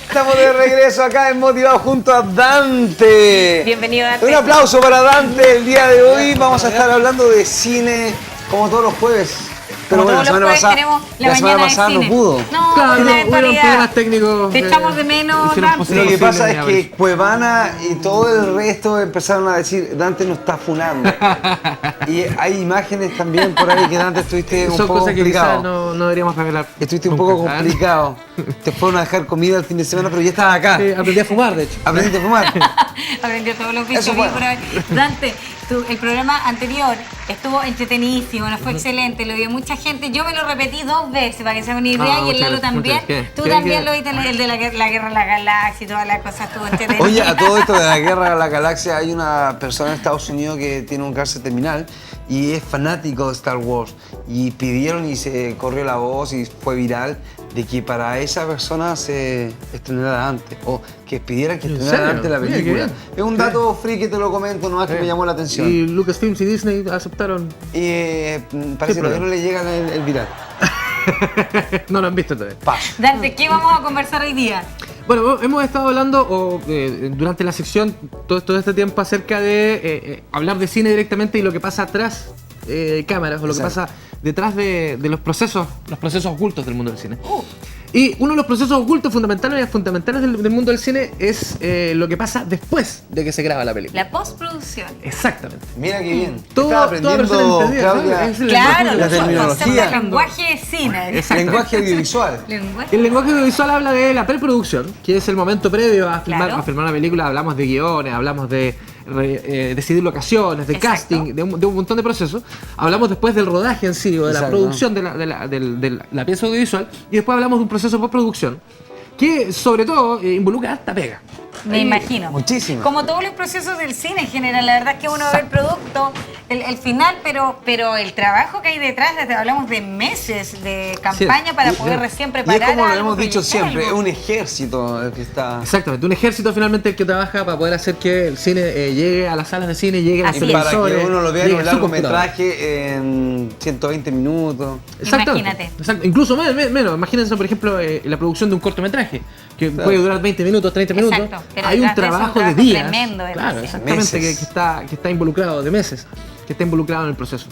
Estamos de regreso acá en Motivado junto a Dante. Bienvenido, Dante. Un aplauso para Dante. El día de hoy vamos a estar hablando de cine como todos los jueves. Pero Como bueno, todos los jueves tenemos la semana mañana de pasada no cine. pudo. No, Claro, una hubieron eventualidad. problemas técnicos. Te echamos de menos, hicieron Dante. posible Lo que pasa es venir que Cuevana y todo el resto empezaron a decir, Dante nos está funando. Y hay imágenes también por ahí que Dante estuviste un Son poco cosas que quizás complicado. no deberíamos revelar. Estuviste un nunca, poco ¿sabes? complicado. Te fueron a dejar comida el fin de semana, pero ya estabas acá. Sí, aprendí a fumar, de hecho. Aprendiste a fumar. Aprendió todos los Eso vicios. bueno. Por ahí. Dante, el programa anterior estuvo entretenidísimo, nos fue excelente, lo vio mucha gente. Yo me lo repetí 2 veces para que se hagan una idea y el muchas Lalo gracias, también. muchas gracias. Tú ¿Qué- también qué? lo viste, el de la Guerra de la Galaxia y todas las cosas, estuvo entretenido. Oye, a todo esto de la guerra de la galaxia, hay una persona en Estados Unidos que tiene un cáncer terminal y es fanático de Star Wars. Y pidieron y se corrió la voz y fue viral de que para esa persona se estrenara antes o que pidieran que ¿En estrenara serio? antes la Mira, qué película. bien. Es un dato free que te lo comento, nomás que me llamó la atención. Y Lucasfilms y Disney aceptaron. Parece que todavía problema? no le llega el viral. No lo han visto todavía. Paso. Dante, ¿qué vamos a conversar hoy día? Bueno, hemos estado hablando durante la sección todo este tiempo acerca de hablar de cine directamente y lo que pasa atrás de cámaras o lo que Exacto. pasa detrás de los procesos ocultos del mundo del cine. Y uno de los procesos ocultos fundamentales del mundo del cine es lo que pasa después de que se graba la película. La postproducción. Exactamente. Mira qué bien. Toda Estaba persona aprendiendo, entendida, Claudia, ¿sabes? Es el Claro, la los conceptos terminología. de lenguaje de cine. Exacto. lenguaje audiovisual. Lenguaje. El lenguaje audiovisual habla de la preproducción, que es el momento previo a filmar, Claro. a filmar una película. Hablamos de guiones, hablamos de decidir locaciones, de Exacto. casting, de un montón de procesos. Hablamos después del rodaje en sí, o de la Exacto. producción de la pieza audiovisual. Y después hablamos de un proceso de postproducción, que sobre todo involucra harta pega. Me imagino. Muchísimo. Como todos los procesos del cine en general, la verdad es que uno ve el producto, el final, pero el trabajo que hay detrás, hablamos de meses de campaña para poder recién Y preparar. es como lo algo, hemos dicho proyectar siempre, es algo. un ejército el que está... Exactamente, un ejército finalmente el que trabaja para poder hacer que el cine llegue a las salas de cine, llegue a los Así es. Para que televisores, uno lo vea en llegue un a su computador. largometraje en 120 minutos. Exactamente. Imagínate. Exacto. Incluso menos. Imagínense, por ejemplo, la producción de un cortometraje, que Claro. puede durar 20 minutos, 30 minutos. Exacto, pero Hay un detrás de eso trabajo un de trabajo días. tremendo de Claro, meses. exactamente, Meses. que está involucrado, de meses, que está involucrado en el proceso.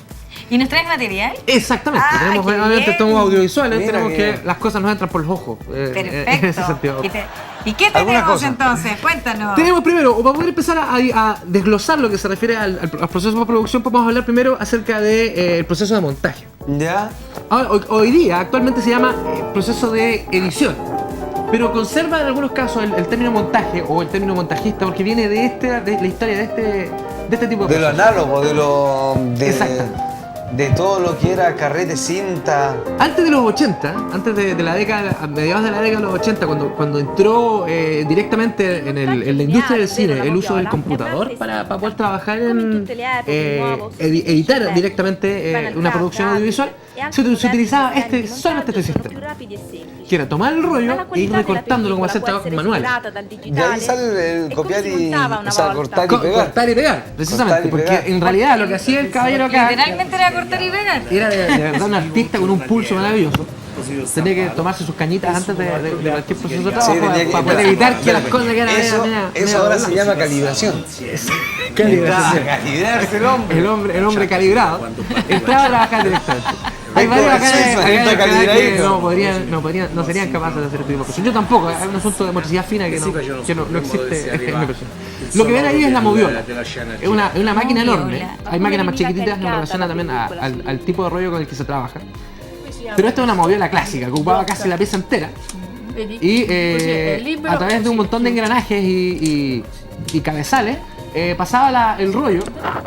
¿Y nos traes material? Exactamente. Ah, Tenemos, qué obviamente, bien. estamos audiovisuales, Mira tenemos qué que bien. las cosas nos entran por los ojos. En ese sentido. Perfecto. ¿Y qué ¿Alguna tenemos cosa? entonces? Cuéntanos. Tenemos primero, para poder empezar a desglosar lo que se refiere al proceso de producción, podemos hablar primero acerca del proceso de montaje. ¿Ya? Ahora, hoy día, actualmente se llama proceso de edición, pero conserva en algunos casos el término montaje o el término montajista porque viene de la historia de este tipo de De lo cosas. análogo, Exacto. de todo lo que era carrete, cinta. Antes de los 80, antes de la década, a mediados de la década de los 80, cuando entró directamente en la industria del cine el uso del computador para poder trabajar en editar directamente una producción audiovisual, se utilizaba solamente este sistema, que era tomar el rollo e ir recortándolo como hacer trabajo manual. De ahí sale el copiar y... O sea, cortar y pegar. Cortar y pegar, precisamente, Cortar y porque pegar. en realidad lo que hacía el caballero acá Literalmente era cortar y pegar. era de verdad un artista con un pulso maravilloso. Tenía que tomarse sus cañitas antes de cualquier proceso de trabajo tenía que- para poder evitar que las cosas quedaran Eso ahora se llama calibración. calibración. Calibrarse el hombre. El hombre calibrado entraba a trabajar directamente. Hay varios acá Suizo, acá en el está canal que calibradito. no serían capaces de hacer este tipo de cosas. Yo tampoco, hay un asunto de motricidad fina que no existe en mi persona. Lo que ven ahí es la moviola. Es una máquina enorme. Hay máquinas más chiquititas en relación también al tipo de rollo con el que se trabaja. Pero esta es una moviola clásica, que ocupaba casi la pieza entera. Y a través de un montón de engranajes y cabezales, pasaba el rollo,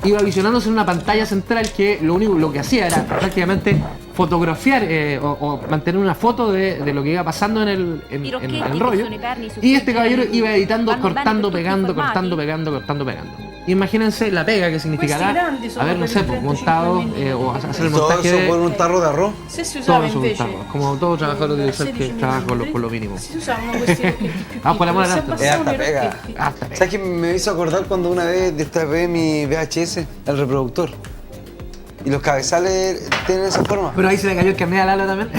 iba visionándose en una pantalla central que lo que hacía era prácticamente fotografiar o mantener una foto de lo que iba pasando en el rollo. Y este caballero iba editando, cortando, pegando. Imagínense la pega que significará haber, no sé, pues, montado o hacer el Todo montaje eso de por un tarro de arroz. Se si todo usava eso invece gustaba, como todo trabajador audiovisual que trabaja por lo mínimo. si usavano questi occhietti più Ah, por amor piccoli, al si arte. Es abbassavano harta i pega. rocchetti. Harta pega. ¿Sabes qué me hizo acordar cuando una vez destrabé mi VHS, el reproductor? Y los cabezales tienen esa forma. Pero ahí se le cayó el carnet a Lalo también.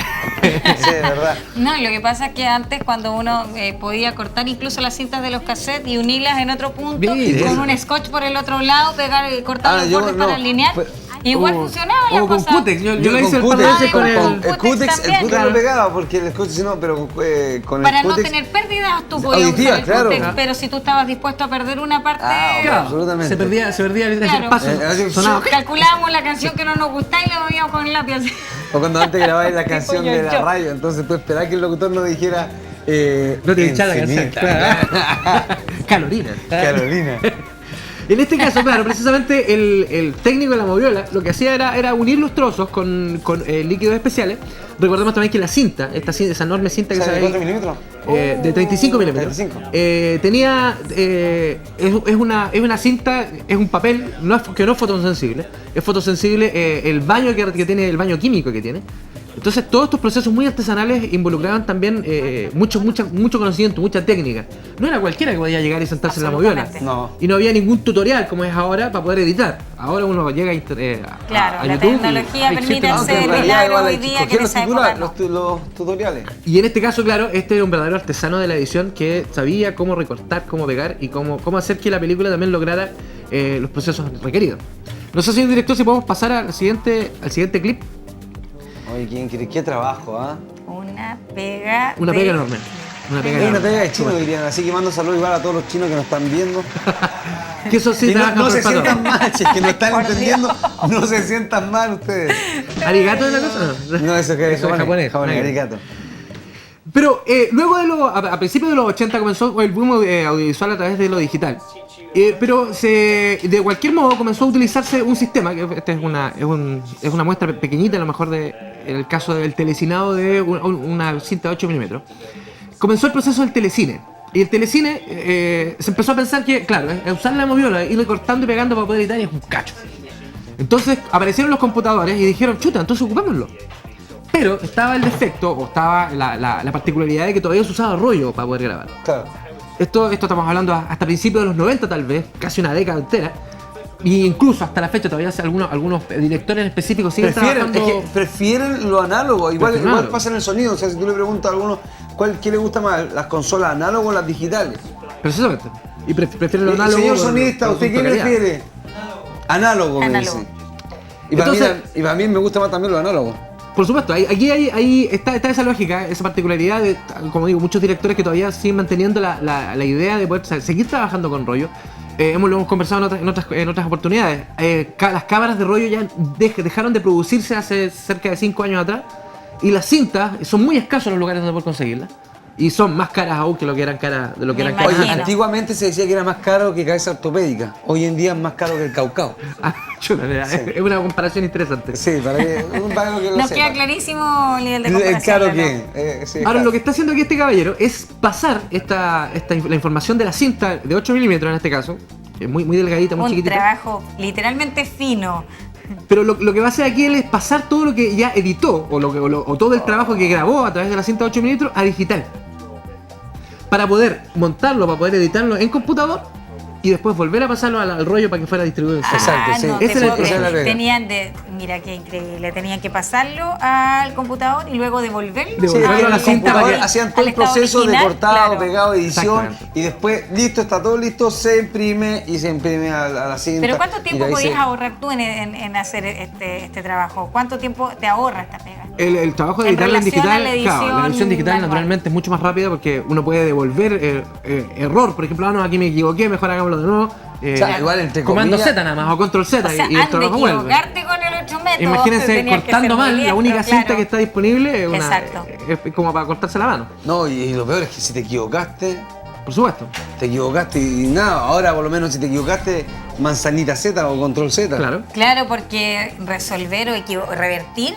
Sí, de verdad. No, lo que pasa es que antes cuando uno podía cortar incluso las cintas de los cassettes y unirlas en otro punto, Mire. con un scotch por el otro lado, pegar, cortar los bordes para alinear, igual funcionaba la O con cosa. Cutex, yo lo hice el par de Cutex, veces con el... el Cutex también. lo pegaba, porque el Cutex no, pero con Para el no Cutex... tener pérdidas, tú podías Auditivas, usar el claro. Cutex, pero si tú estabas dispuesto a perder una parte, Claro, absolutamente. Se perdía el Claro. paso. Sonaba... calculábamos la canción que no nos gustaba y la movíamos con el lápiz. así. O cuando antes grababais la canción de la yo. radio, entonces tú esperabas que el locutor nos dijera... No te hinchaba la canción. Encinita. Claro. Calorina. Carolina. En este caso, claro, precisamente el técnico de la moviola lo que hacía era unir los trozos con líquidos especiales. Recordemos también que la cinta, esa enorme cinta que ¿Sabe se de ve 4 ahí, milímetros? de 35 milímetros, 35. tenía, es una cinta, es un papel que no es fotosensible, es fotosensible el baño que tiene, el baño químico que tiene. Entonces todos estos procesos muy artesanales involucraban también mucho conocimiento, mucha técnica. No era cualquiera que podía llegar y sentarse en la moviola. No. Y no había ningún tutorial como es ahora para poder editar. Ahora uno llega Claro, a la YouTube tecnología y permite existe- hacer en realidad milagros igual hoy hay que día que coger en esa época no. los tutoriales. Y en este caso, claro, este era un verdadero artesano de la edición que sabía cómo recortar, cómo pegar y cómo hacer que la película también lograra los procesos requeridos. No sé, señor director, si podemos pasar al siguiente clip. Oye, ¿quién quiere? ¿Qué trabajo, ah? Una pega. Una pega enorme. Una pega Es una enorme. pega de chino, dirían. Así que mando saludos igual a todos los chinos que nos están viendo. Que eso sí Y no, trabaja no por se el patrón. sientan mal, si es que no están Por entendiendo. No se sientan mal ustedes. ¿Arigato es la cosa? No, eso es japonés. japonés. Arigato. Pero luego a principios de los 80 comenzó el boom audiovisual a través de lo digital. Pero de cualquier modo comenzó a utilizarse un sistema, que esta es una muestra pequeñita, a lo mejor en el caso del telecinado de una cinta de 8 milímetros. Comenzó el proceso del telecine. Y el telecine se empezó a pensar que, claro, usar la moviola, ir recortando y pegando para poder editar es un cacho. Entonces aparecieron los computadores y dijeron, chuta, entonces ocupémoslo. Pero estaba el defecto, o estaba la particularidad de que todavía se usaba rollo para poder grabar. Claro. Esto estamos hablando hasta principios de los 90 tal vez, casi una década entera. Y incluso hasta la fecha todavía algunos directores específicos siguen trabajando... Prefieren lo análogo, igual Prefieren pasa en el sonido. O sea, si tú le preguntas a alguno qué le gusta más, las consolas análogas o las digitales. Precisamente. Y prefieren lo análogo. Señor con- sonidista, con ¿usted qué calidad. prefiere? Análogo, me Análogo. dice. Entonces- Y para mí me gusta más también lo análogo. Por supuesto, ahí está esa lógica, esa particularidad de, como digo, muchos directores que todavía siguen manteniendo la idea de poder seguir trabajando con rollo. Lo hemos conversado en otras oportunidades. Las cámaras de rollo ya dejaron de producirse hace cerca de 5 años atrás y las cintas son muy escasos los lugares donde poder conseguirlas. Y son más caras aún que lo que eran caras de lo que Me eran caras imagino. antes. Antiguamente se decía que era más caro que cabeza ortopédica. Hoy en día es más caro que el caucao. Ah, chuta, mira, es una comparación interesante. Sí, para que lo Nos sepa. queda clarísimo el nivel de El comparación. caro ¿no? que. Sí, Ahora, claro. lo que está haciendo aquí este caballero es pasar la información de la cinta de 8 milímetros en este caso, que es muy delgadita, muy Un chiquitita. trabajo literalmente fino. Pero lo que va a hacer aquí él es pasar todo lo que ya editó o todo el trabajo que grabó a través de la cinta de 8 milímetros a digital. Para poder montarlo, para poder editarlo en computador y después volver a pasarlo al rollo para que fuera distribuido en serie. Exacto, sí. No, Esa te es la- puedo esa es la creer. pega. Mira qué increíble, tenían que pasarlo al computador y luego devolverlo. Devolverlo a la cinta para que- hacían todo al el estado proceso original, de cortado, claro. pegado, edición Exactamente. y después, listo, está todo listo, se imprime y se imprime a la cinta. Pero ¿cuánto y tiempo ahí podías se- ahorrar tú en hacer este trabajo? ¿Cuánto tiempo te ahorra esta pega? El trabajo de En editarlo en relación digital, a la claro, la edición edición digital manual. naturalmente es mucho más rápida porque uno puede devolver error, por ejemplo, no, aquí me equivoqué, mejor hagámoslo de nuevo. O sea, igual entre comando comillas- Z nada más o control Z O sea, y el antes de trabajo vuelve. equivocarte con el otro método, Imagínense tenías que cortando ser muy mal, la diestro, única cinta claro. que está disponible es, Exacto. es como para cortarse la mano, No, y lo peor es que si te equivocaste, por supuesto. y nada, ahora por lo menos si te equivocaste, manzanita Z o control Z. Claro. Claro, porque resolver o revertir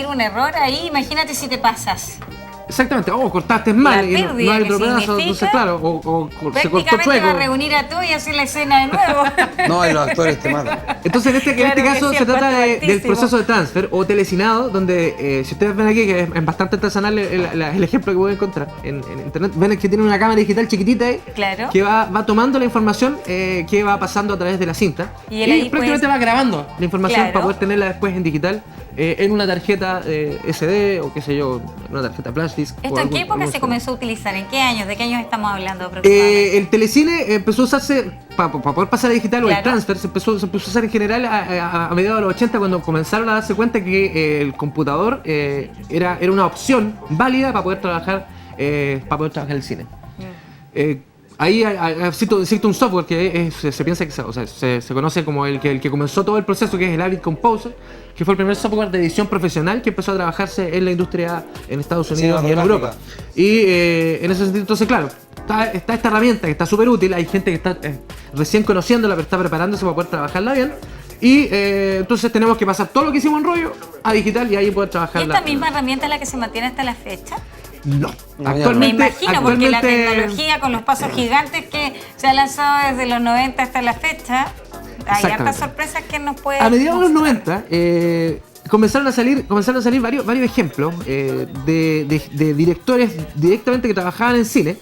un error ahí, imagínate si te pasas. Exactamente, cortaste mal La y no pérdida hay que otro pedazo, significa entonces claro, o se cortó Prácticamente chueco. va a reunir a todos y hacer la escena de nuevo. No, y los actores te matan. Entonces en este Claro que caso sí, se el trata costo del altísimo. proceso de transfer o telecinado, donde si ustedes ven aquí, que es bastante artesanal el ejemplo que pueden encontrar en internet, ven que tiene una cámara digital chiquitita ahí, Claro. que va tomando la información que va pasando a través de la cinta Y él ahí prácticamente puede- va grabando la información Claro. para poder tenerla después en digital en una tarjeta SD o qué sé yo, en una tarjeta Flash Disc. ¿Esto en qué época se comenzó a utilizar? ¿En qué años? ¿De qué años estamos hablando aproximadamente? El telecine empezó a usarse para poder pasar a digital, Claro. o el transfer se empezó a usar en general a mediados de los 80, cuando comenzaron a darse cuenta que el computador era una opción válida para poder trabajar en el cine. Ahí existe un software que se piensa que se conoce como el que comenzó todo el proceso, que es el Avid Composer, que fue el primer software de edición profesional que empezó a trabajarse en la industria en Estados Unidos y en Europa. Y en ese sentido, entonces, claro, está esta herramienta que está súper útil. Hay gente que está recién conociéndola, pero está preparándose para poder trabajarla bien. Y entonces tenemos que pasar todo lo que hicimos en rollo a digital y ahí poder ¿Y trabajarla. esta misma herramienta es la que se mantiene hasta la fecha? No. Me imagino, porque la tecnología con los pasos gigantes que se ha lanzado desde los 90 hasta la fecha, hay hartas sorpresas que nos pueden... A mediados de los 90 comenzaron a salir varios ejemplos de directores directamente que trabajaban en cine,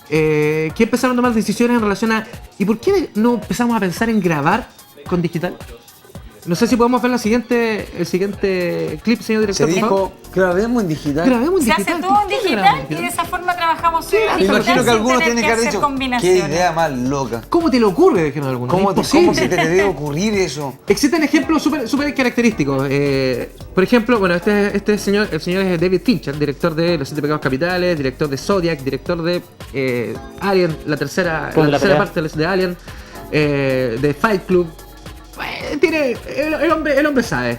que empezaron a tomar decisiones en relación a ¿y por qué no empezamos a pensar en grabar con digital? No sé si podemos ver el siguiente clip, señor director. Se dijo, grabemos en digital. Grabemos en Se digital. hace todo en ¿Qué digital grabamos y de esa forma trabajamos en Me digital imagino que sin algunos tener tienen que haber dicho, qué combinaciones. idea más loca. ¿Cómo te le ocurre? Dijeron algunos. ¿Cómo Imposible. se te debe ocurrir eso? Existen ejemplos súper característicos. Por ejemplo, bueno, el señor es David Fincher, director de Los 7 Pecados Capitales, director de Zodiac, director de Alien, la tercera parte de Alien, de Fight Club. El hombre sabe.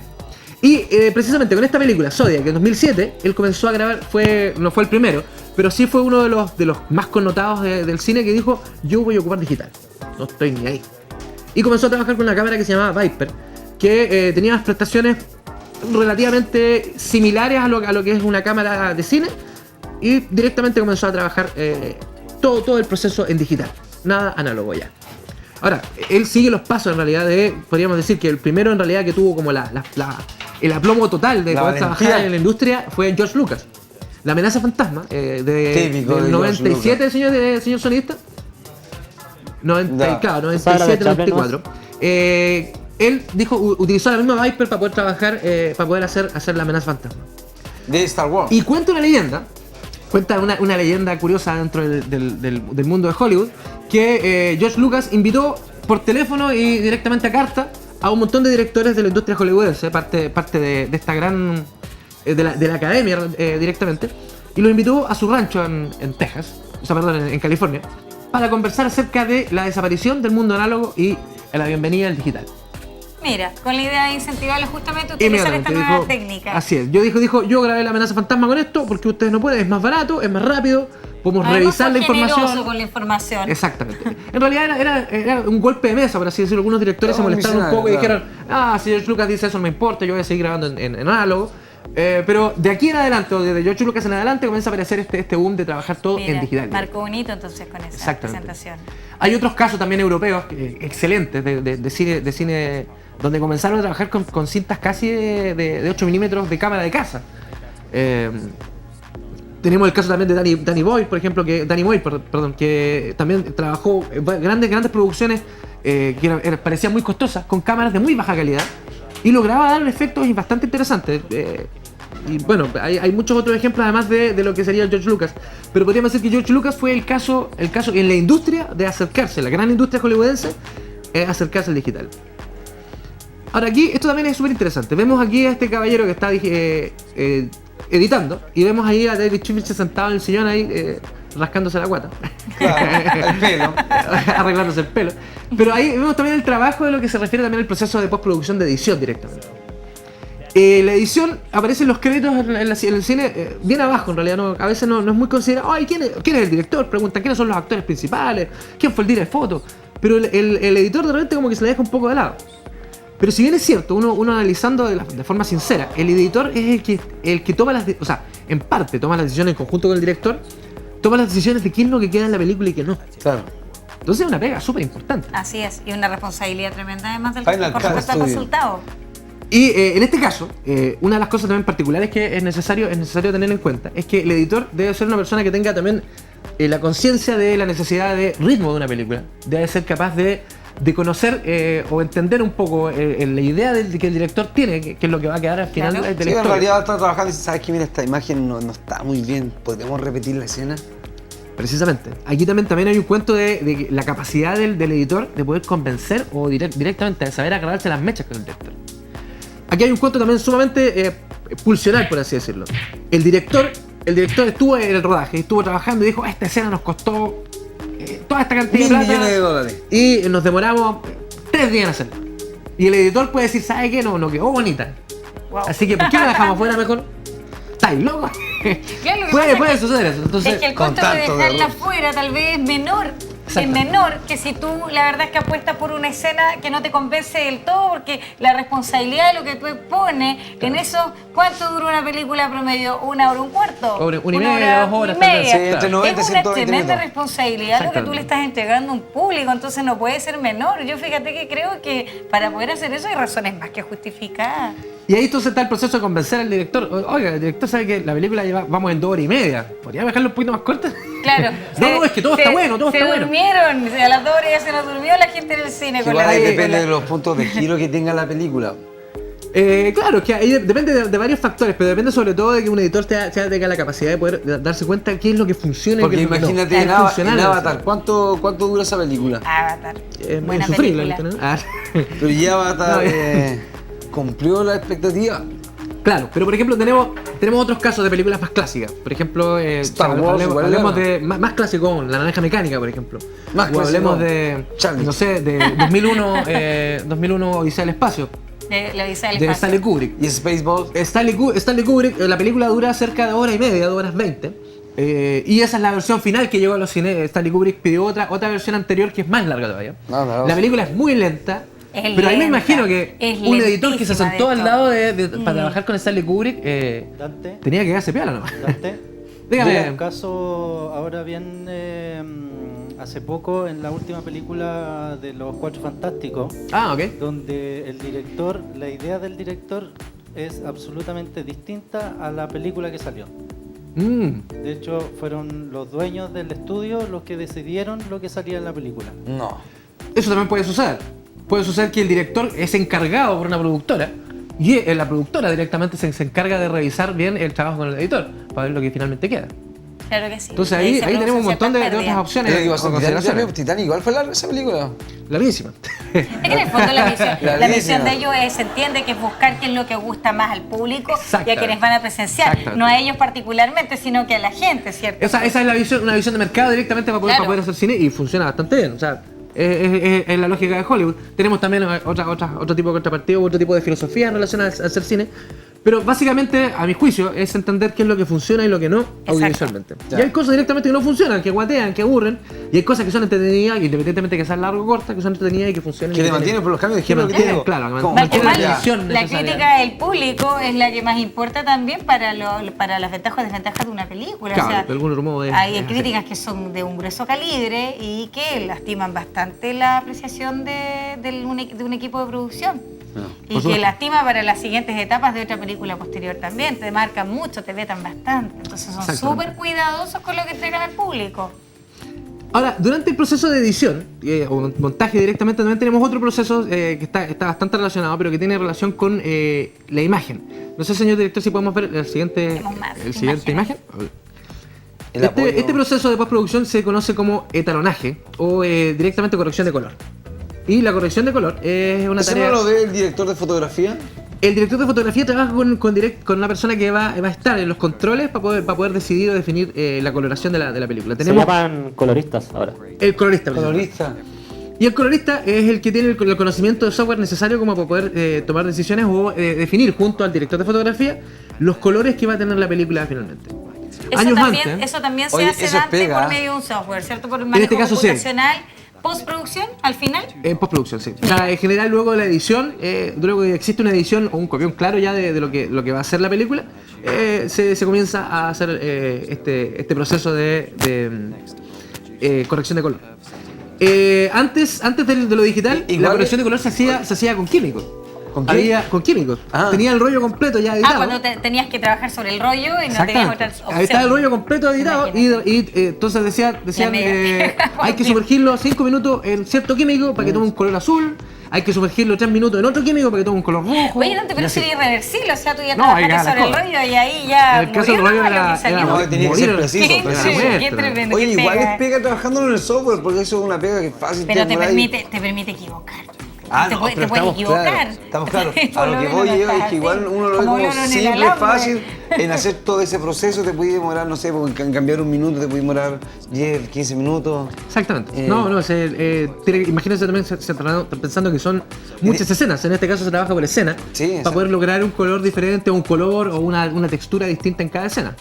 Y precisamente con esta película, Zodiac, en 2007, él comenzó a grabar, no fue el primero, pero sí fue uno de los más connotados del cine, que dijo, yo voy a ocupar digital, no estoy ni ahí. Y comenzó a trabajar con una cámara que se llamaba Viper, que tenía unas prestaciones relativamente similares a lo que es una cámara de cine, y directamente comenzó a trabajar todo el proceso en digital, nada análogo ya. Ahora, él sigue los pasos en realidad podríamos decir que el primero en realidad que tuvo como el aplomo total de poder trabajar en la industria fue George Lucas. La amenaza fantasma del 97, señor sonidista. 97, 94. Él utilizó la misma Viper para poder trabajar, para poder hacer la amenaza fantasma. De Star Wars. Y cuenta una leyenda curiosa dentro del mundo de Hollywood, que George Lucas invitó por teléfono y directamente a carta a un montón de directores de la industria hollywoodense, parte de esta gran... de la academia directamente, y lo invitó a su rancho en Texas, en California, para conversar acerca de la desaparición del mundo análogo y la bienvenida al digital. Mira, con la idea de incentivarlos justamente a utilizar esta nueva técnica. Así es, dijo, yo grabé la amenaza fantasma con esto porque ustedes no pueden, es más barato, es más rápido, podemos revisar la información. Con la información. Exactamente. En realidad era un golpe de mesa, por así decirlo. Algunos directores se molestaron un poco y dijeron, si George Lucas dice eso no me importa, yo voy a seguir grabando en análogo. Pero de aquí en adelante, o desde George Lucas en adelante, comienza a aparecer este boom de trabajar todo en digital. Marcó bonito entonces con esa presentación. Hay otros casos también europeos excelentes de cine donde comenzaron a trabajar con cintas casi de 8 milímetros de cámara de casa. Tenemos el caso también de Danny Boyle, por ejemplo, que también trabajó grandes producciones que parecían muy costosas, con cámaras de muy baja calidad, y lograba dar efectos bastante interesantes. Y bueno, hay muchos otros ejemplos además de lo que sería George Lucas. Pero podríamos decir que George Lucas fue el caso en la industria de acercarse, la gran industria hollywoodense, acercarse al digital. Ahora aquí, esto también es súper interesante. Vemos aquí a este caballero que está editando, y vemos ahí a David Fincher sentado en el sillón ahí, rascándose la guata. Claro, el pelo. Arreglándose el pelo. Pero ahí vemos también el trabajo de lo que se refiere también al proceso de postproducción de edición directamente. La edición aparece en los créditos en el cine bien abajo, en realidad a veces no es muy considerado. ¿Quién es el director? Preguntan quiénes son los actores principales, quién fue el director de foto. Pero el editor de repente como que se le deja un poco de lado. Pero si bien es cierto, uno analizando de forma sincera, el editor es el que toma en parte toma las decisiones en conjunto con el director, toma las decisiones de qué es lo que queda en la película y qué no. Claro. Entonces es una pega súper importante. Así es, y una responsabilidad tremenda además del Final Cut Studio. resultado. Y en este caso, una de las cosas también particulares que es necesario tener en cuenta es que el editor debe ser una persona que tenga también la conciencia de la necesidad de ritmo de una película. Debe ser capaz de de conocer o entender un poco la idea que el director tiene, que es lo que va a quedar al final de la Sí, historia. en realidad está trabajando y dice, ¿sabes qué? Mira, esta imagen no está muy bien, ¿podemos repetir la escena? Precisamente. Aquí también hay un cuento de la capacidad del editor de poder convencer o directamente de saber agarrarse las mechas con el director. Aquí hay un cuento también sumamente pulsional, por así decirlo. El director estuvo en el rodaje, estuvo trabajando y dijo, esta escena nos costó toda esta cantidad de $1.000 plata millones. y nos demoramos 3 días en hacerlo. Y el editor puede decir, ¿sabe qué? No quedó bonita. Wow. Así que, ¿por qué la dejamos fuera mejor? ¿Estáis locos? Claro, lo que pasa puede es que- suceder eso. Entonces, Es que el con costo de tanto dejarla error. fuera tal vez es menor. Es Exacto. menor que si tú la verdad es que apuestas por una escena que no te convence del todo, porque la responsabilidad de lo que tú expones en eso, ¿cuánto dura una película promedio? ¿1 hora, un cuarto? Una y ¿Una media, 2 horas, tal vez. media. Sí, entre 90 y Es una 120 tremenda minutos. responsabilidad lo que tú le estás entregando a un público, entonces no puede ser menor. Yo fíjate que creo que para poder hacer eso hay razones más que justificadas. y ahí entonces está el proceso de convencer al director. Oiga, el director sabe que la película vamos en 2 horas y media. ¿Podría dejarlo un poquito más corta? Claro. No, es que todo está bueno, todo se está bueno. durmieron, a las 2 horas ya se nos durmió la gente en el cine con Igual la ahí película. depende de los puntos de giro que tenga la película. Claro, es que ahí depende de varios factores, pero depende sobre todo de que un editor tenga la capacidad de poder darse cuenta de qué es lo que funciona y Porque qué es lo que no. imagínate Es en funcional, Avatar, ¿cuánto dura esa película? Avatar. Es muy Buena insufrible, película. ¿viste, no? Ah, Pero ya Avatar No, cumplió la expectativa. claro, pero por ejemplo tenemos otros casos de películas más clásicas. Por ejemplo, Star Wars, igual hablemos era. de más clásico aún, La Naranja Mecánica, por ejemplo. Más o clásico hablemos aún. de, Charlie. no sé, de 2001 Odisea del Espacio, La Odisea del de Espacio. Stanley Kubrick. Y Spaceballs. Stanley Kubrick, la película dura cerca de 1 hora y media, 2 horas 20. Y esa es la versión final que llegó a los cines. Stanley Kubrick pidió otra versión anterior que es más larga todavía. No. La película es muy lenta. Es Pero ahí me lenta, imagino que es un editor que se lentísima, sentó de al hecho. lado para trabajar con Stanley Kubrick Dante, tenía que quedarse piola, ¿no? Dante. Dígame. Un caso ahora bien hace poco en la última película de Los Cuatro Fantásticos, Ah, ok. donde el director, la idea del director es absolutamente distinta a la película que salió. De hecho, fueron los dueños del estudio los que decidieron lo que salía en la película. No. Eso también puede suceder. Puede suceder que el director es encargado por una productora y la productora directamente se encarga de revisar bien el trabajo con el editor para ver lo que finalmente queda. Claro que sí. Entonces Y ahí se tenemos un producen montón de ciertas otras pérdidas. opciones. Digo, o consideraciones. Titanic, ¿igual fue esa película? Larguísima. Es que en el fondo la misión Larguísima. de ellos se entiende que es buscar qué es lo que gusta más al público Exacto. y a quienes van a presenciar. Exacto. No a ellos particularmente, sino que a la gente, ¿cierto? Esa es la visión, una visión de mercado directamente para poder, Claro. para poder hacer cine y funciona bastante bien. O sea, es la lógica de Hollywood. Tenemos también otro tipo de contrapartido, otro tipo de filosofía en relación a hacer cine. Pero básicamente, a mi juicio, es entender qué es lo que funciona y lo que no audiovisualmente. Ya. Y hay cosas directamente que no funcionan, que guatean, que aburren. Y hay cosas que son entretenidas, independientemente de que sean largo o corta, que son entretenidas y que funcionan. Que y le mantienen por los cambios de que giro que mantienen, tiene. claro, que Como- Más que mantienen más, la la visión necesaria. crítica del público es la que más importa también para las ventajas o desventajas de una película. Claro, o sea, de algún modo es hay así. críticas que son de un grueso calibre y que lastiman bastante la apreciación de un equipo de producción. Y supuesto. que lastima para las siguientes etapas de otra película posterior también. Te marcan mucho, te vetan bastante. Entonces son Exactamente. súper cuidadosos con lo que entregan al público. Ahora, durante el proceso de edición o montaje directamente, también tenemos otro proceso que está bastante relacionado, pero que tiene relación con la imagen. No sé, señor director, si podemos ver la siguiente imagen. El apoyo. Este proceso de postproducción se conoce como etalonaje o directamente corrección de color. Y la corrección de color es una ¿Eso tarea... no lo ve el director de fotografía? El director de fotografía trabaja con una persona que va a estar en los controles para poder decidir o definir la coloración de la película. Se Tenemos llaman coloristas ahora. el colorista. Colorista. Y el colorista es el que tiene el conocimiento de software necesario como para poder tomar decisiones o definir junto al director de fotografía los colores que va a tener la película finalmente. Eso también se Oye, hace eso es Dante pega. por medio de un software, ¿cierto? Por el manejo este caso sí. computacional. Postproducción, al final. En postproducción, sí. O sea, en general, luego de la edición, luego que existe una edición o un copión claro ya de lo que va a ser la película, se comienza a hacer este proceso de corrección de color. Antes de lo digital, la corrección de color se hacía con químicos. ¿Con qué? Con químicos. Ah. Tenía el rollo completo ya editado. Cuando tenías que trabajar sobre el rollo y no tenías otras opciones. Ahí está el rollo completo editado y entonces decían hay que sumergirlo 5 minutos en cierto químico para que tome un color azul, hay que sumergirlo 3 minutos en otro químico para que tome un color rojo. Oye, Dante, pero sería irreversible, o sea, tú ya No, trabajaste sobre el rollo y ahí ya En el caso del murió rollo lo que salió. No, tenía que ser morir. preciso. Qué, preciso. qué tremendo. Oye, qué igual pega. es pega trabajándolo en el software, porque eso es una pega que es fácil. Pero te por ahí. permite equivocar. Ah, te no, puedes pero estamos equivocar. claros, estamos claros. Por A lo que menos voy no yo estás es que así. igual uno lo ve como Como Lolo en el simple, alambre. fácil. En hacer todo ese proceso te puede demorar, no sé, porque en cambiar un minuto te puede demorar 10, 15 minutos. Exactamente. Imagínense también se pensando que son muchas escenas. En este caso se trabaja por escena Sí, para exacto. poder lograr un color diferente, un color o una textura distinta en cada escena.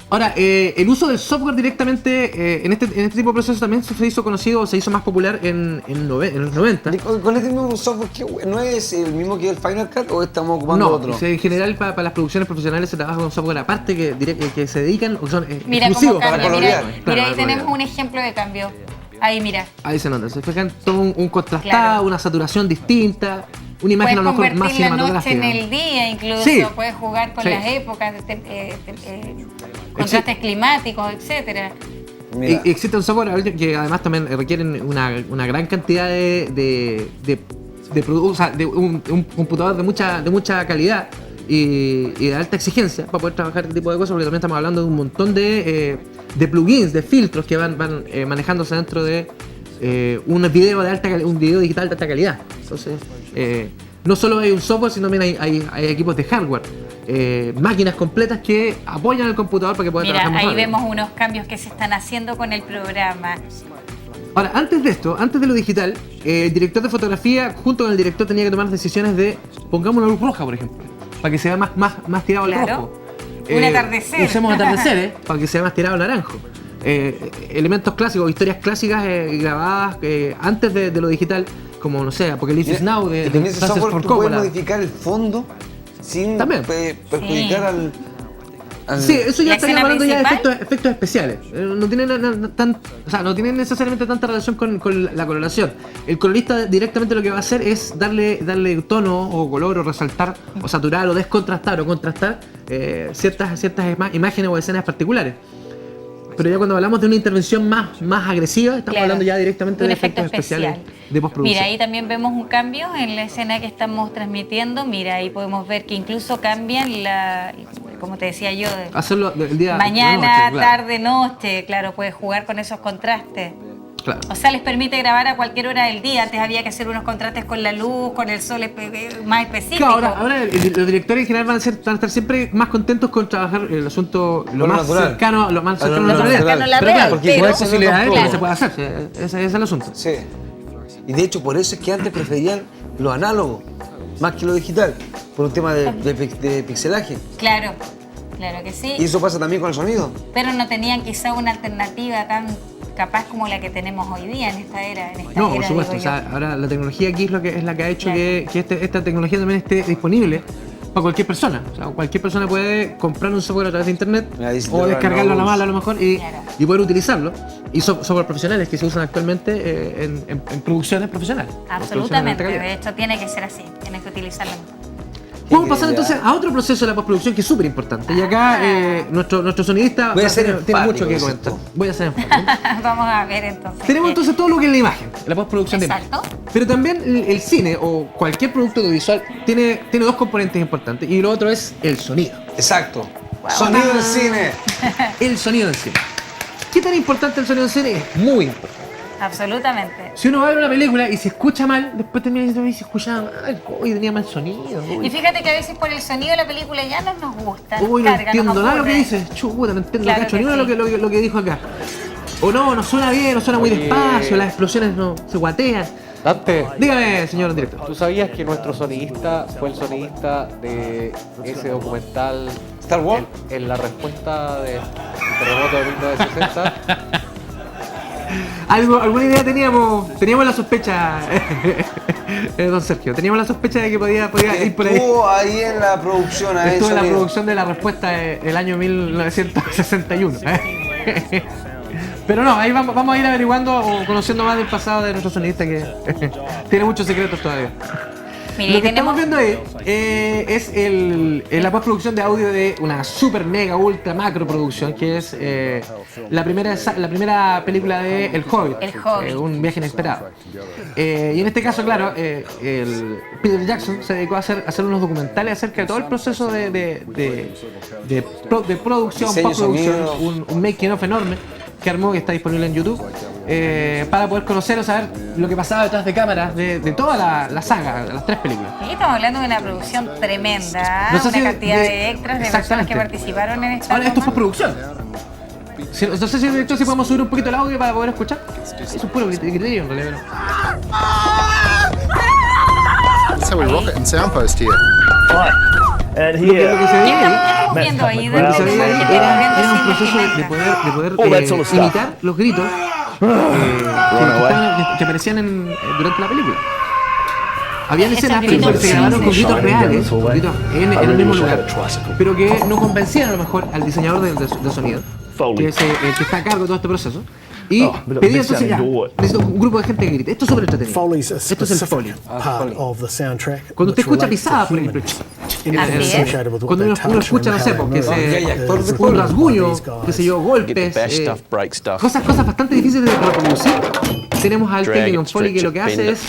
Ahora, el uso del software directamente en este tipo de procesos también se hizo conocido, se hizo más popular en los 90. ¿Con este mismo software no es el mismo que el Final Cut o estamos ocupando No, otro? en general para las producciones profesionales se trabaja con software aparte que se dedican o son Mira cómo exclusivos cambia, para mira, colorear. mira, ahí tenemos un ejemplo de cambio. Ahí mira. Ahí se nota, se fijan todo un contrastado, Claro. una saturación distinta, una imagen a lo mejor más convertir la noche cinematográfica. en el día incluso, Sí. puedes jugar con Sí. las épocas, contrastes climáticos, etcétera. Mira. Y existe un software que además también requieren una gran cantidad de o sea, de un computador de mucha calidad y de alta exigencia para poder trabajar este tipo de cosas, porque también estamos hablando de un montón de plugins, de filtros que van manejándose dentro de un video digital de alta calidad. Entonces, no solo hay un software, sino también hay equipos de hardware, máquinas completas que apoyan al computador para que pueda Mira, trabajar más ahí rápido. vemos unos cambios que se están haciendo con el programa. Ahora, antes de esto, antes de lo digital, el director de fotografía junto con el director tenía que tomar decisiones de pongamos una luz roja, por ejemplo, para que se vea más tirado al Claro. rojo. Un atardecer. Usemos atardeceres para que se vea más tirado al naranjo. Elementos clásicos, historias clásicas grabadas antes de lo digital, como, no sé, Apocalipsis Mira, Now de y con ese Francis software Ford tú puedes Coppola. modificar el fondo sin También. perjudicar Sí. al... Sí, eso ya ¿La estaría escena hablando ya de principal? efectos especiales. No tienen necesariamente tanta relación con la coloración. El colorista directamente lo que va a hacer es darle tono o color o resaltar o saturar o descontrastar o contrastar ciertas imágenes o escenas particulares. Pero ya cuando hablamos de una intervención más agresiva, estamos Claro, hablando ya directamente un de efecto efectos especiales especial. de postproducción. Mira, ahí también vemos un cambio en la escena que estamos transmitiendo. Mira, ahí podemos ver que incluso cambian como te decía yo, Hacerlo el día mañana, noche, claro. tarde, noche. Claro, puedes jugar con esos contrastes. Claro. O sea, les permite grabar a cualquier hora del día. Antes había que hacer unos contrastes con la luz, con el sol más específico. Claro, ahora los directores en general van a estar siempre más contentos con trabajar el asunto lo más natural. cercano a la Lo naturaleza. cercano a la Pero real, claro, porque pero- igual hay posibilidades Claro. que se puede hacer. Ese es el asunto. Sí. Y de hecho, por eso es que antes preferían lo análogo, más que lo digital, por un tema de pixelaje. Claro, claro que sí. Y eso pasa también con el sonido. Pero no tenían quizá una alternativa tan capaz como la que tenemos hoy día en esta era. No, por supuesto. O sea, ahora la tecnología aquí es la que ha hecho Claro. que esta tecnología también esté disponible para cualquier persona. O sea, cualquier persona puede comprar un software a través de internet Mira, dice o descargarlo a la $9. mala a lo mejor y poder utilizarlo. Y software profesionales que se usan actualmente en producciones profesionales. Absolutamente, Producciones de alta de calidad. hecho tiene que ser así, tienen que utilizarlo. Vamos a pasar Increíble, entonces a otro proceso de la postproducción que es súper importante. Y acá nuestro sonidista Voy a ser tiene mucho enfático, que dices comentar. tú. Voy a ser enfático. Vamos a ver entonces. Tenemos entonces todo lo que es la imagen, la postproducción de imagen. Exacto. Pero también el cine o cualquier producto audiovisual tiene dos componentes importantes y lo otro es el sonido. Exacto. Sonido del cine. El sonido del cine. ¿Qué tan importante el sonido del cine? Es muy importante. Absolutamente. Si uno va a ver una película y se escucha mal, después termina diciendo, "Uy, se escuchaba mal, uy, tenía mal sonido. Y fíjate que a veces por el sonido de la película ya no nos gusta. nos Uy, no carga, entiendo nos nada lo que aburre. dice. Chuta, no entiendo, Claro no cacho que ni una sí. lo que dijo acá. O no suena bien, no suena muy Oye. despacio, las explosiones no se guatean. Dante, Dígame, señor director. ¿tú sabías que nuestro sonidista fue el sonidista de ese documental Star Wars. en la respuesta del terremoto de 1960? ¿Alguna idea teníamos la sospecha, don Sergio? Teníamos la sospecha de que podía ir por ahí. Estuvo ahí en la producción. a Estuvo en la sonido. producción de la respuesta del año 1961. Pero no, ahí vamos a ir averiguando o conociendo más del pasado de nuestro sonidista que tiene muchos secretos todavía. Mire, Lo que tenemos- estamos viendo ahí es la postproducción de audio de una super mega ultra macro producción que es la primera película de El Hobbit, El Hobbit. Un viaje inesperado. Y en este caso, claro, Peter Jackson se dedicó a hacer unos documentales acerca de todo el proceso de producción, Diseño, postproducción, sonido. un making of enorme que armó, que está disponible en YouTube, para poder conocer o saber lo que pasaba detrás de cámaras de toda la saga, de las 3 películas. Aquí estamos hablando de una producción tremenda, No sé una si cantidad de- de extras, de personas exactamente. que participaron en esta Ahora, esto es toma. postproducción. No sé si de hecho si podemos subir un poquito el audio para poder escuchar. Es un puro criterio en realidad. That's how we rock it in Soundpost here. And Lo que here, se ¿Qué veía ahí, estamos viendo ahí? lo que se veía ahí era un Sin proceso de vestimenta. poder Oh, that's all the stuff. imitar los gritos que aparecían durante la película. Habían Esos escenas gritos que se grabaron con gritos shining reales, down the con gritos en el mismo lugar, pero que no convencían a lo mejor al diseñador de sonido, Foley. que es el que está a cargo de todo este proceso. Y but pedía this entonces ya, sounding do it. necesito un grupo de gente que grite. Esto es súper entretenido. Foley's a Esto es el Foley. specific part of the soundtrack. Cuando usted which escucha relates to pisada, por ejemplo, humans Así es. associated with what cuando they uno touch escucha, no and sé, how porque they move. hay actor de un rasguño, These guys. qué sé yo, golpes, Bash stuff, break stuff. cosas bastante difíciles de reproducir. Tenemos al Drag técnico en it, Foley que stretch lo que it, hace bend es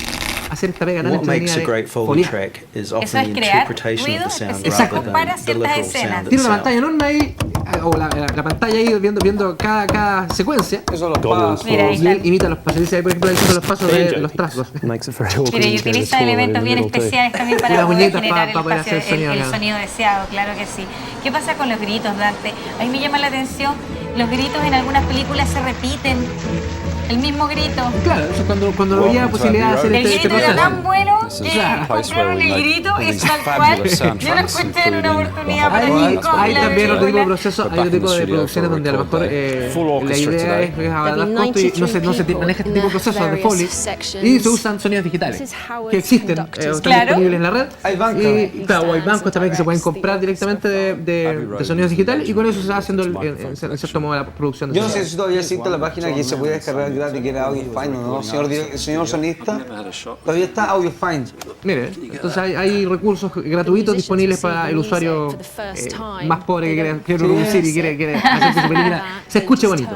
hacer esta pega tan What makes entretenida a de great Foley foliar. track is Eso often es the crear interpretation of ruido the sound específico rather para than the ciertas literal escenas. sound Tiene una itself. pantalla enorme ahí, o la pantalla ahí viendo cada secuencia. Eso los pasos. Mira, ahí Y él está. imita los pasos. Dice ahí, por ejemplo, ahí son los pasos de los trasgos. makes it very awkward. Mira, y utiliza elementos bien especiales también para Las poder uñitas generar para poder el, espacio, hacer sonido el acá. sonido deseado, claro que sí. ¿Qué pasa con los gritos, Dante? A mí me llama la atención, los gritos en algunas películas se repiten, el mismo grito. Claro, eso es cuando no había posibilidad de hacer El este grito era proceso. tan bueno que Claro. compraron el grito, es tal cual. fabulous Yo lo soundtracks, escuché en una including oportunidad para Hay, ir con hay la también otro tipo de película. procesos, hay otro tipo de producciones donde a lo mejor Full la orchestra idea today. es abaratar costos y no se maneja este tipo de procesos de Foley y se usan sonidos digitales que existen, están Claro. disponibles en la red. Hay bancos. Y claro, hay bancos también que se pueden comprar directamente de sonidos digitales y con eso se va haciendo en cierto modo la producción de Yo no sé sonido. si todavía existe la página que se puede descargar gratis, que era Audiofind, ¿no? Señor sonista, todavía está Audiofind. Mire, entonces hay recursos gratuitos disponibles para el usuario más pobre que quiere producir y quiere hacer que su película se escuche bonito.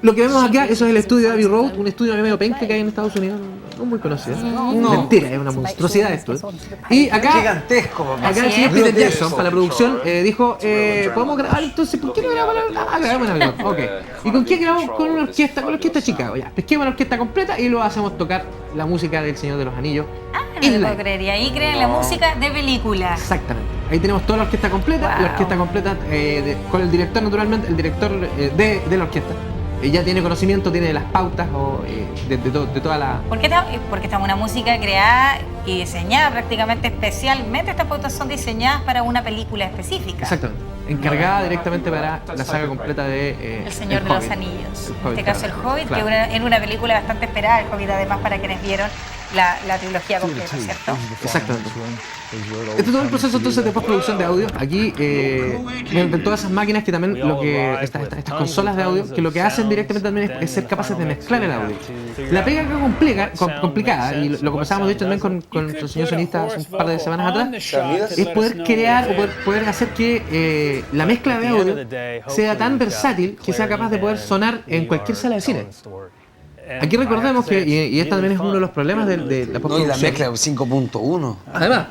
Lo que vemos acá, eso es el estudio de Abbey Road, un estudio medio penca que hay en Estados Unidos, no muy conocido. Mentira, es una monstruosidad esto. Y acá, Gigantesco, papá. acá el Así señor es. Peter Jackson, para la producción, dijo, podemos grabar, entonces, ¿por qué no grabamos grabamos en algo? Ok. ¿Y con quién grabamos? Con una orquesta, con la orquesta de Chicago, ya. Pesquemos la orquesta completa y luego hacemos tocar la música del Señor de los Anillos. No te puedo creer, y ahí crean la música de película. Exactamente. Ahí tenemos toda la orquesta completa, Wow. la orquesta completa con el director naturalmente, el director de la orquesta. Ya tiene conocimiento, tiene las pautas de toda la... Porque esta es una música creada y diseñada prácticamente especialmente. Estas pautas son diseñadas para una película específica. Exactamente. Encargada directamente para la saga completa de El Señor El de los Hobbit. Anillos. El En Hobbit, este caso, El claro. Hobbit, Claro. que era una película bastante esperada, El Hobbit, además, para quienes vieron la trilogía completa, ¿cierto? Exactamente. Este es todo el proceso entonces de postproducción de audio. Aquí, mediante todas esas máquinas que también estas consolas de audio, que lo que hacen directamente también es ser capaces de mezclar el audio. La pega complicada, y lo conversábamos de hecho también con nuestro señor sonista hace un par de semanas atrás, es poder crear o poder hacer que la mezcla de audio sea tan versátil que sea capaz de poder sonar en cualquier sala de cine. Aquí recordemos que, y este también es uno de los problemas de la No, y la postproducción. mezcla 5.1. Además,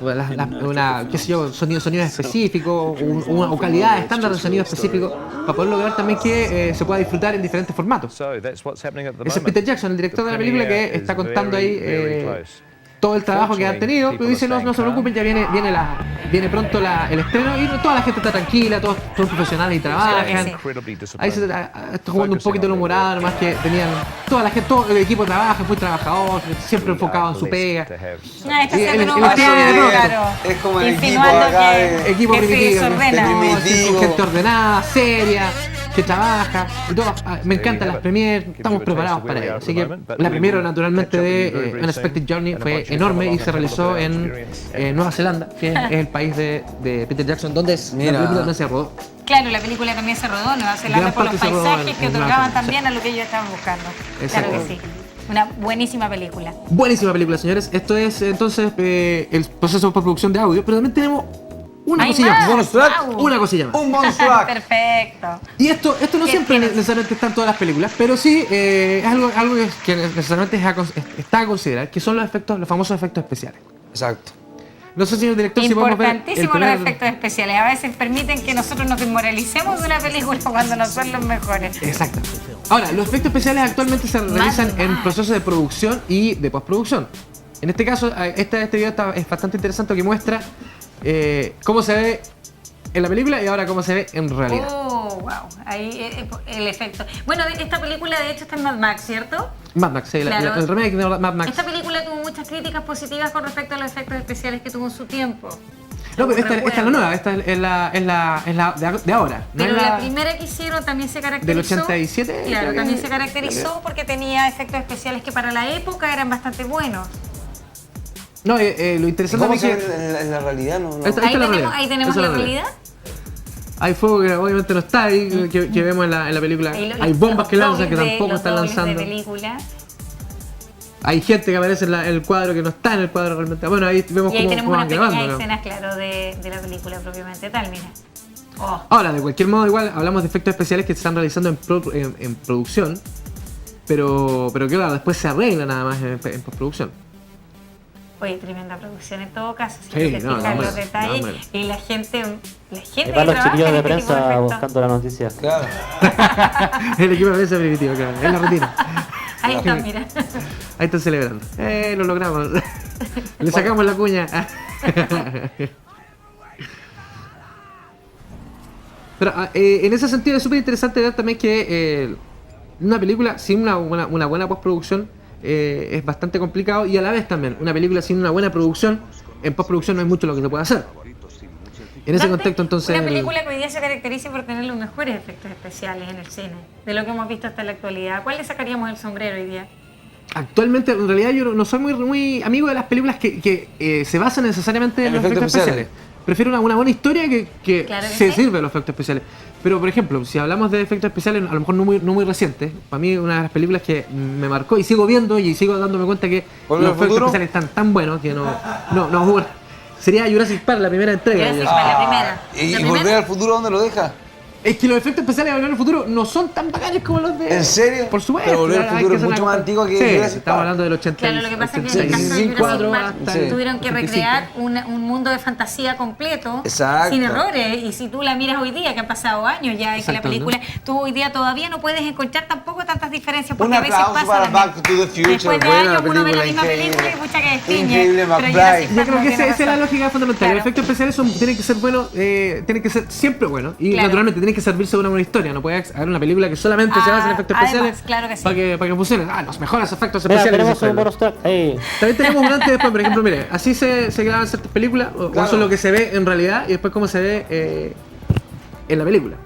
qué sé yo, sonido específico o calidad estándar de sonido específico para poder lograr también que se pueda disfrutar en diferentes formatos. Ese es Peter Jackson, el director de la película, que está contando ahí todo el trabajo que han tenido, pero dice no se preocupen, ya viene pronto el estreno y toda la gente está tranquila, todos son profesionales y trabajan. Ahí se está jugando un poquito el humorado, nomás que tenían todo el equipo trabaja, muy trabajador, siempre enfocado en su pega. Está Y haciendo el un estudio de pronto. claro, Es como el equipo insinuando acá que Equipo se primitivo, desordena. primitivo. gente ordenada, seria, que trabaja y todo. Me encantan las premiers, estamos preparados para ello. Así que la primera naturalmente de Unexpected Journey fue enorme y se realizó en Nueva Zelanda, que es el país de Peter Jackson, donde la película donde se rodó. Claro, la película también se rodó en Nueva Zelanda Gran por los parte se rodó paisajes en que Nueva otorgaban Zelanda. también a lo que ellos estaban buscando. Exacto. Claro que sí. Una buenísima película. Buenísima película, señores. Esto es entonces el proceso de postproducción de audio, pero también tenemos una ¿Hay cosilla más? más. Bonus track. Wow. Una cosilla más. Un bonus track. Perfecto. Y esto no ¿Qué siempre tienes? necesariamente está en todas las películas, pero sí es algo que necesariamente está a considerar, que son los famosos efectos especiales. Exacto. No sé, señor director, si podemos ver el Importantísimos los primer... efectos especiales. A veces permiten que nosotros nos desmoralicemos de una película cuando no son los mejores. Exacto. Ahora, los efectos especiales actualmente se realizan en procesos de producción y de postproducción. En este caso, este video es bastante interesante, que muestra cómo se ve en la película y ahora cómo se ve en realidad. Oh, wow. Ahí el efecto. Bueno, esta película de hecho está en Mad Max, ¿cierto? Mad Max, sí, Claro. el remake de Mad Max. Esta película tuvo muchas críticas positivas con respecto a los efectos especiales que tuvo en su tiempo. No, pero esta es la Recuerdo. nueva, esta es la de ahora. No Pero es la primera que hicieron también se caracterizó. del 87, creo Claro, que- también se caracterizó porque tenía efectos especiales que para la época eran bastante buenos. No, lo interesante ¿Cómo es se que ve en la realidad? No, no. Esta- Ahí es la tenemos, realidad. ahí tenemos Esa es la la realidad. hay fuego que obviamente no está ahí, que vemos en la película. Ahí Hay bombas que lanzan que los tampoco dobles están de lanzando. película. Hay gente que aparece en el cuadro que no está en el cuadro realmente. Bueno, ahí vemos Y ahí cómo tenemos van unas pequeñas grabando, ¿no? escenas, claro, de la película propiamente tal, mira. Oh. Ahora, de cualquier modo, igual hablamos de efectos especiales que se están realizando en producción, pero que claro, después se arregla nada más en postproducción. Oye, tremenda producción en todo caso, si Sí, te no, fijas no, los detalles no, y la gente Ahí que van los trabaja chiquillos en de este tipo prensa efectos. buscando la noticia. Claro. El equipo de prensa primitivo, claro, es la rutina. Ahí está, mira. Ahí están celebrando. Lo logramos. Le sacamos la cuña. Pero en ese sentido es súper interesante ver también que una película sin una buena postproducción es bastante complicado, y a la vez también una película sin una buena producción, en postproducción no hay mucho lo que se puede hacer. En ese Dante, contexto entonces... Una película que hoy día se caracteriza por tener los mejores efectos especiales en el cine, de lo que hemos visto hasta la actualidad. ¿Cuál le sacaríamos el sombrero hoy día? Actualmente, en realidad, yo no soy muy amigo de las películas que se basan necesariamente en los efectos especiales. Prefiero una buena historia que Claro que se sí. sirve de los efectos especiales. Pero, por ejemplo, si hablamos de efectos especiales, a lo mejor no muy recientes, para mí una de las películas que me marcó y sigo viendo y sigo dándome cuenta que los ¿Volver al efectos futuro? especiales están tan buenos que no sería Jurassic Park, la primera entrega. Jurassic Park, la primera. ¿Y La Volver primera. al futuro dónde lo deja? Es que los efectos especiales de Volver al Futuro no son tan bacanes como los de... ¿En serio? Por supuesto. Pero Volver al hay Futuro que es hacer mucho una- más antiguo que Sí, Jurassic estamos Park. hablando del 80. Claro, lo que pasa es que en el caso de 85 Jurassic Park hasta Sí. tuvieron que 85. recrear un mundo de fantasía completo, Exacto. sin errores. Y si tú la miras hoy día, que han pasado años ya, y que la Exacto, película, tú hoy día todavía no puedes encontrar tampoco tantas diferencias. Porque Un a veces aplauso pasa para también. Back to the Future. Después de Buena años uno ve la película, misma película y increíble. pucha que destiñe. Increíble, Pero McFly. Jurassic Yo Park creo no que tiene esa es la razón. lógica fundamental. Claro. Los efectos especiales tienen que ser buenos, tienen que ser siempre buenos. Y Claro. naturalmente tienen que servirse de una buena historia. No puede haber una película que solamente se basa en efectos Además, especiales claro que sí. para que funcione. Los mejores efectos Mira, especiales. tenemos de un bonus track. Hey. También tenemos un antes y después, por ejemplo, mire, así se graban ciertas películas, o Claro. eso es lo que se ve en realidad, y después cómo se ve en la película.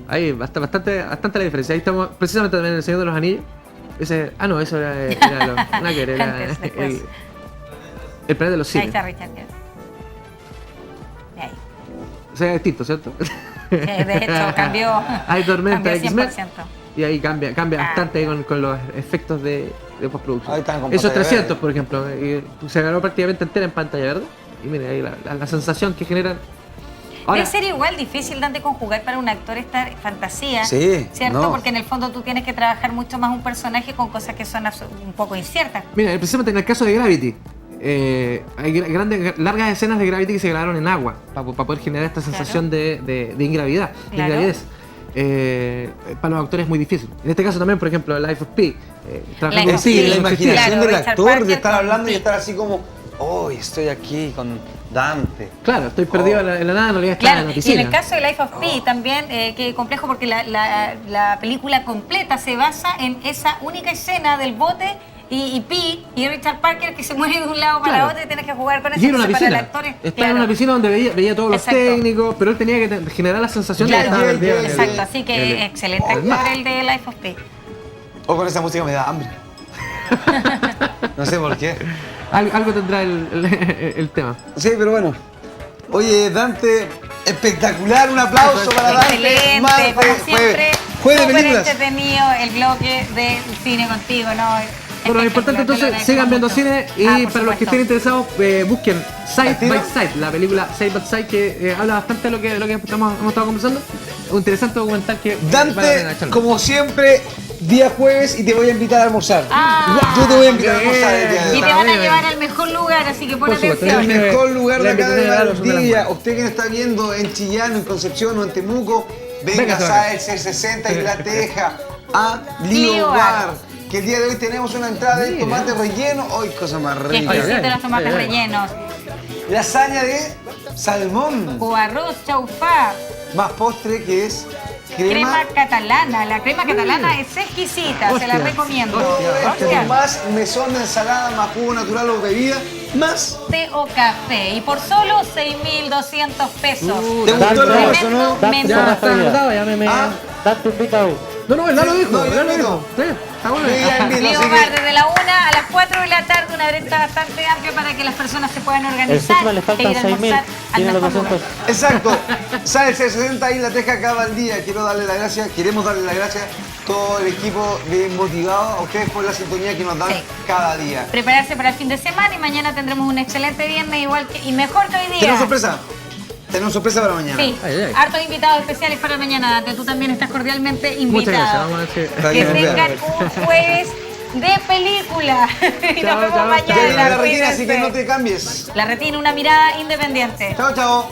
Ahí bastante la diferencia. Ahí estamos precisamente también en El Señor de los Anillos. No, eso era nada que ver, era Antes, después. el planeta de los Ahí simios. está Richard Gere. Y ahí. O sea, es distinto, ¿cierto? De hecho, cambió. Hay tormenta cambió X-Men 100%. y ahí cambia bastante ahí con los efectos de postproducción. Ahí están con Esos pantalla 300, verde. por ejemplo, se ganó prácticamente entera en pantalla verde. Y mire ahí la sensación que generan. Ahora, Debe ser igual difícil, Dante, conjugar para un actor esta fantasía, Sí, ¿cierto? no. Porque en el fondo tú tienes que trabajar mucho más un personaje con cosas que son un poco inciertas. mira, precisamente en el caso de Gravity, hay largas escenas de Gravity que se grabaron en agua para poder generar esta sensación de ingravidez. Claro. Para los actores es muy difícil. En este caso también, por ejemplo, Life of Pi. Trabajando Life con of Pi, Pi, Sí, la no existía. imaginación Claro, del Richard actor, Parker de estar con hablando y Pi. estar así como, oh, estoy aquí con Dante. Claro, estoy perdido en la nada, en realidad estaba Claro, en la y piscina. en el caso de Life of Pi también, que complejo porque la película completa se basa en esa única escena del bote y Pi y Richard Parker que se mueve de un lado para Claro. otro y tienes que jugar con eso. Y era una Entonces, para piscina. el actor es- Estaba claro. en una piscina donde veía todos los Exacto. técnicos, pero él tenía que generar la sensación Claro, de que estaba perdido en el- exacto, así que en el- excelente en el actor mar. el de Life of Pi. O con esa música me da hambre. No sé por qué. Algo tendrá el tema. Sí, pero bueno. Oye, Dante, espectacular, un aplauso para Dante. Excelente, Martes, como jueves. siempre. Jueves de Súper películas. entretenido el bloque del cine contigo, ¿no? Bueno, lo importante entonces, sigan viendo cine y para los que estén interesados, busquen Side by Side, la película Side by Side que habla bastante de lo que hemos estado conversando. Un interesante documental que vale la pena Dante, echarlo. como siempre, día jueves y te voy a invitar a almorzar. Yo te voy a invitar a almorzar el día de Y hoy. te van a llevar al mejor lugar, así que pon Por supuesto, El atención. mejor lugar de La acá de invitación de Valdivia. Galo, Usted que nos está viendo en Chillán, en Concepción o en Temuco, venga Véngase a acá. el 660 y La Teja a Lío Lío Bar. Bar. Que el día de hoy tenemos una entrada de Mira. tomate relleno. ¡Ay, cosa más Que rica! exquisito los tomates Ay, ay. rellenos. Lasaña de salmón. O arroz, chaufá. Más postre que es Crema catalana. La crema catalana es exquisita, se la Hostia. recomiendo. Todo esto Hostia. más mesón de ensalada, más jugo natural o bebida, más. Té o café. Y por solo 6.200 pesos. ¿Te gustó el almuerzo, no? Tremendo Ya menú. está anotado, ya me... Ah, Date invitado. No, él lo dijo, No, yo él lo invito. dijo. Sí, está bueno. Yo ya invito, Lío así Bar que- desde la 1 a las 4 de la tarde, una brecha bastante amplia para que las personas se puedan El organizar Sigma le faltan e ir a 6.000. almorzar al Tiene los mejor 200. lugar. Exacto. Sale 60 y La Teja acaba el día. Quiero darle las gracias, queremos darle las gracias a todo el equipo de Motivados, a ustedes por la sintonía que nos dan Sí. cada día. Prepararse para el fin de semana y mañana tendremos un excelente viernes igual que, y mejor que hoy día. ¿Tenemos sorpresa? Tenemos sorpresa para mañana. Sí, Ay, ay. hartos invitados especiales para mañana, Dante. Tú también estás cordialmente invitado. Muchas gracias, vamos a ver si... Está Que bien, tengan bien. un jueves de película. Y Chao, nos vemos chao, Ya viene mañana. la retina, así que Cuídense. no te cambies. La retina, una mirada independiente. Chao, chao.